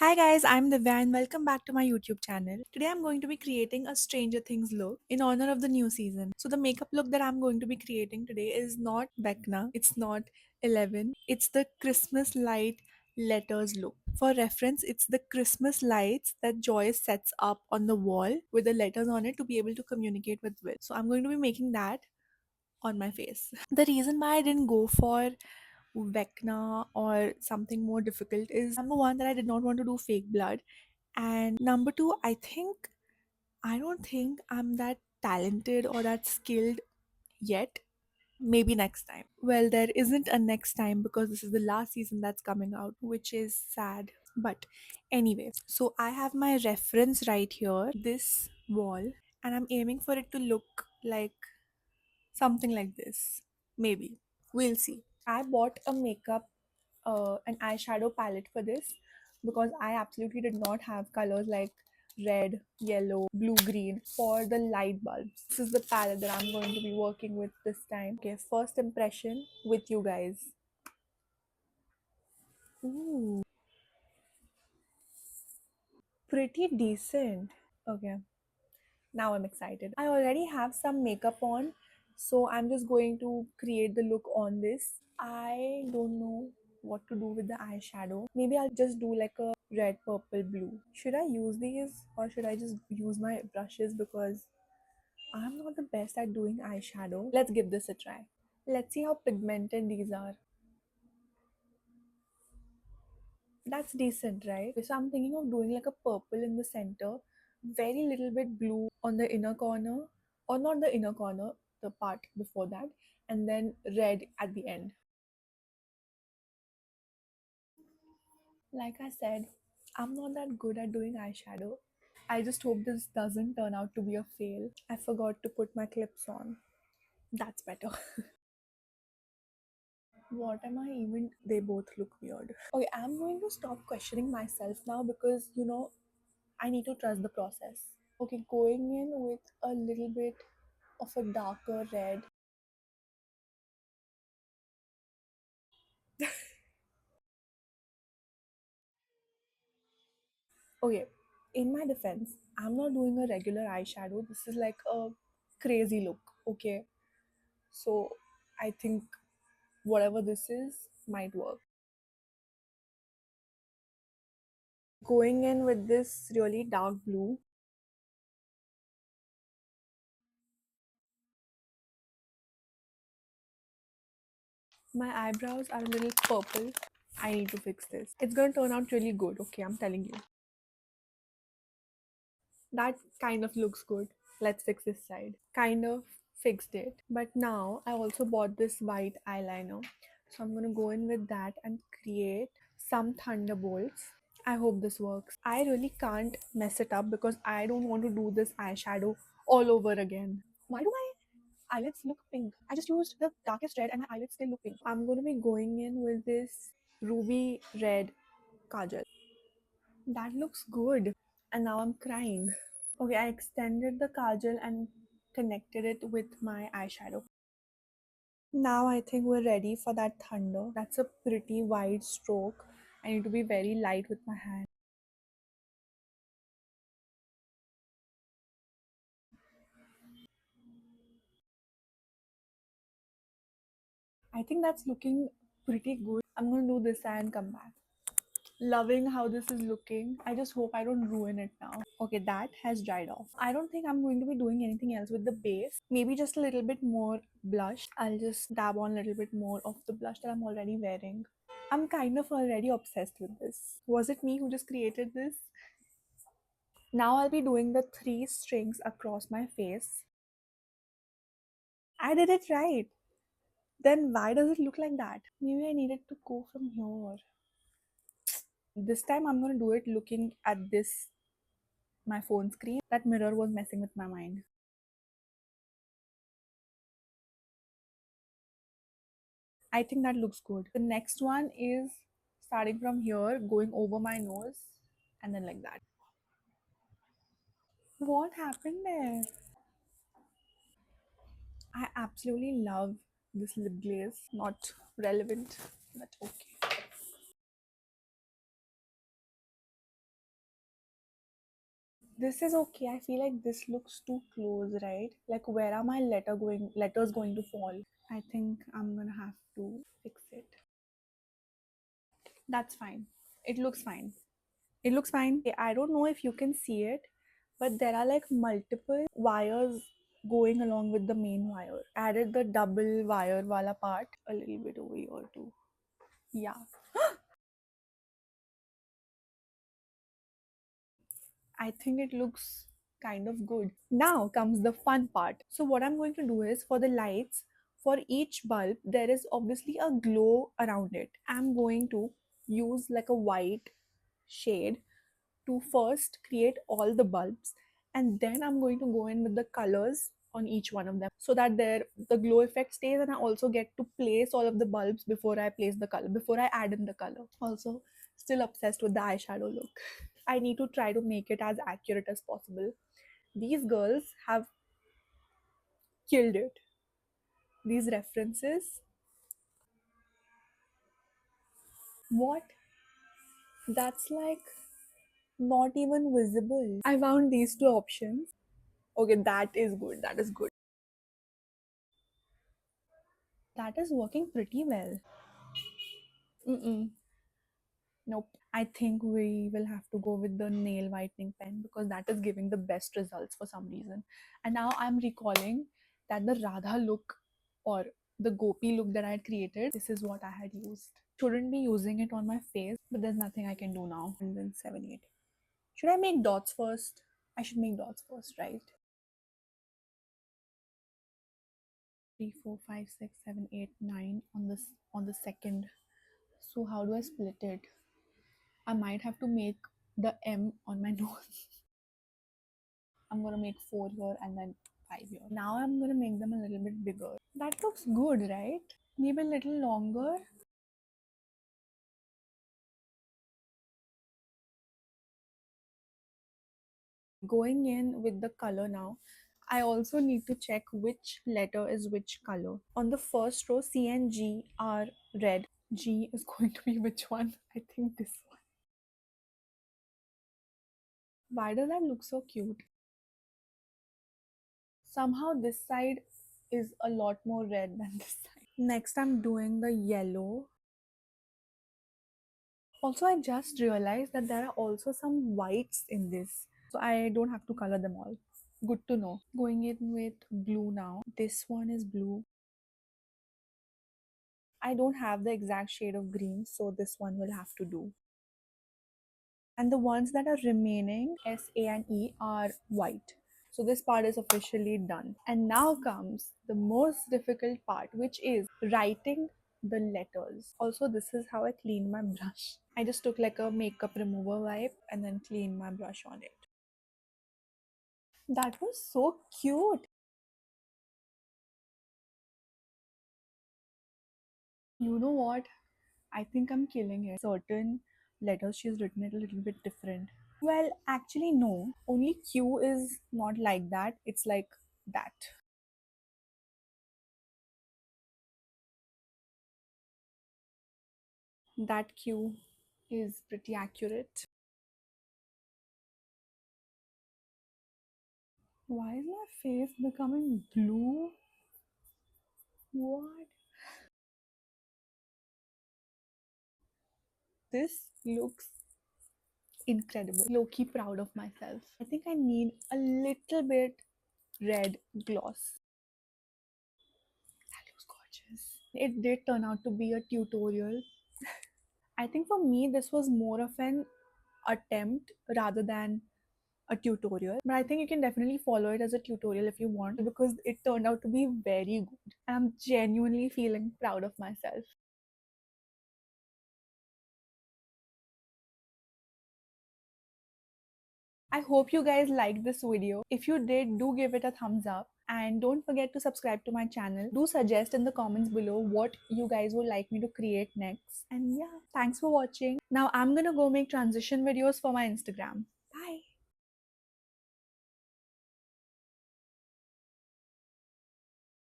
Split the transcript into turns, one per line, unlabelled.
Hi guys, I'm Divya and welcome back to my YouTube channel. Today I'm going to be creating a Stranger Things look in honor of the new season. So the makeup look that I'm going to be creating today is not Vecna, it's not 11, it's the Christmas light letters look. For reference, it's the Christmas lights that Joyce sets up on the wall with the letters on it to be able to communicate with Will. So I'm going to be making that on my face. The reason why I didn't go for Vecna or something more difficult is number one, that I did not want to do fake blood, and number two, I don't think I'm that talented or that skilled yet. Maybe next time. Well, there isn't a next time because this is the last season that's coming out, which is sad. But anyway, so I have my reference right here, this wall, and I'm aiming for it to look like something like this. Maybe. We'll see. I bought a makeup, an eyeshadow palette for this because I absolutely did not have colors like red, yellow, blue, green for the light bulbs. This is the palette that I'm going to be working with this time. Okay, first impression with you guys. Ooh, pretty decent. Okay, now I'm excited. I already have some makeup on, so I'm just going to create the look on this. I don't know what to do with the eyeshadow. Maybe I'll just do like a red, purple, blue. Should I use these or should I just use my brushes because I'm not the best at doing eyeshadow? Let's give this a try. Let's see how pigmented these are. That's decent, right? So I'm thinking of doing like a purple in the center, very little bit blue on the inner corner, or not the inner corner, the part before that, and then red at the end. Like I said, I'm not that good at doing eyeshadow. I just hope this doesn't turn out to be a fail. I forgot to put my clips on. That's better. What am I even? They both look weird. Okay, I'm going to stop questioning myself now because I need to trust the process. Okay, going in with a little bit of a darker red. Okay, in my defense, I'm not doing a regular eyeshadow. This is like a crazy look. Okay, so I think whatever this is might work. Going in with this really dark blue, my eyebrows are a little purple. I need to fix this. It's gonna turn out really good, okay? I'm telling you. That kind of looks good. Let's fix this side. Kind of fixed it. But now I also bought this white eyeliner. So I'm gonna go in with that and create some thunderbolts. I hope this works. I really can't mess it up because I don't want to do this eyeshadow all over again. Why do my eyelids look pink? I just used the darkest red and my eyelids still look pink. I'm going to be going in with this ruby red kajal. That looks good. And now I'm crying. Okay, I extended the kajal and connected it with my eyeshadow. Now I think we're ready for that thunder. That's a pretty wide stroke. I need to be very light with my hand. I think that's looking pretty good. I'm gonna do this and come back. Loving how this is looking. I just hope I don't ruin it now. Okay, that has dried off. I don't think I'm going to be doing anything else with the base. Maybe just a little bit more blush. I'll just dab on a little bit more of the blush that I'm already wearing. I'm kind of already obsessed with this. Was it me who just created this? Now I'll be doing the three strings across my face. I did it right. Then why does it look like that? Maybe I needed to go from here. This time I'm going to do it looking at this, my phone screen. That mirror was messing with my mind. I think that looks good. The next one is starting from here, going over my nose, and then like that. What happened there? I absolutely love this lip glaze. Not relevant, but okay. This is okay. I feel like this looks too close, right? Like where are my letters going to fall? I think I'm gonna have to fix it. That's fine. It looks fine. It looks fine. I don't know if you can see it, but there are like multiple wires going along with the main wire. Added the double wire wala part a little bit over here too. Yeah. I think it looks kind of good. Now comes the fun part. So what I'm going to do is for the lights, for each bulb, there is obviously a glow around it. I'm going to use like a white shade to first create all the bulbs, and then I'm going to go in with the colors on each one of them so that the glow effect stays, and I also get to place all of the bulbs before I place the color, before I add in the color. Also, still obsessed with the eyeshadow look. I need to try to make it as accurate as possible. These girls have killed it. These references, what? That's like not even visible. I found these two options. Okay, that is good. That is good. That is working pretty well. Mm-mm. Nope. I think we will have to go with the nail whitening pen because that is giving the best results for some reason. And now I'm recalling that the Radha look or the Gopi look that I had created, this is what I had used. Shouldn't be using it on my face, but there's nothing I can do now. And then 7, 8. Should I make dots first? I should make dots first, right? 3, 4, 5, 6, 7, 8, 9 on this on the second. So how do I split it? I might have to make the M on my nose. I'm gonna make 4 here and then 5 here. Now I'm gonna make them a little bit bigger. That looks good, right? Maybe a little longer. Going in with the color now, I also need to check which letter is which color. On the first row, C and G are red. G is going to be which one? I think this one. Why does that look so cute? Somehow this side is a lot more red than this side. Next, I'm doing the yellow. Also, I just realized that there are also some whites in this. So I don't have to color them all. Good to know. Going in with blue now. This one is blue. I don't have the exact shade of green, so this one will have to do. And the ones that are remaining, S, A, and E, are white. So this part is officially done. And now comes the most difficult part, which is writing the letters. Also, this is how I clean my brush. I just took like a makeup remover wipe and then cleaned my brush on it. That was so cute. You know what? I think I'm killing it. Certain letters she's written it a little bit different. Well, actually, no. Only Q is not like that. It's like that. That Q is pretty accurate. Why is my face becoming blue? What? This looks incredible. Low-key proud of myself. I think I need a little bit red gloss. That looks gorgeous. It did turn out to be a tutorial. I think for me, this was more of an attempt rather than a tutorial. But I think you can definitely follow it as a tutorial if you want because it turned out to be very good. I'm genuinely feeling proud of myself. I hope you guys liked this video. If you did, do give it a thumbs up and don't forget to subscribe to my channel. Do suggest in the comments below what you guys would like me to create next. And yeah, thanks for watching. Now I'm gonna go make transition videos for my Instagram.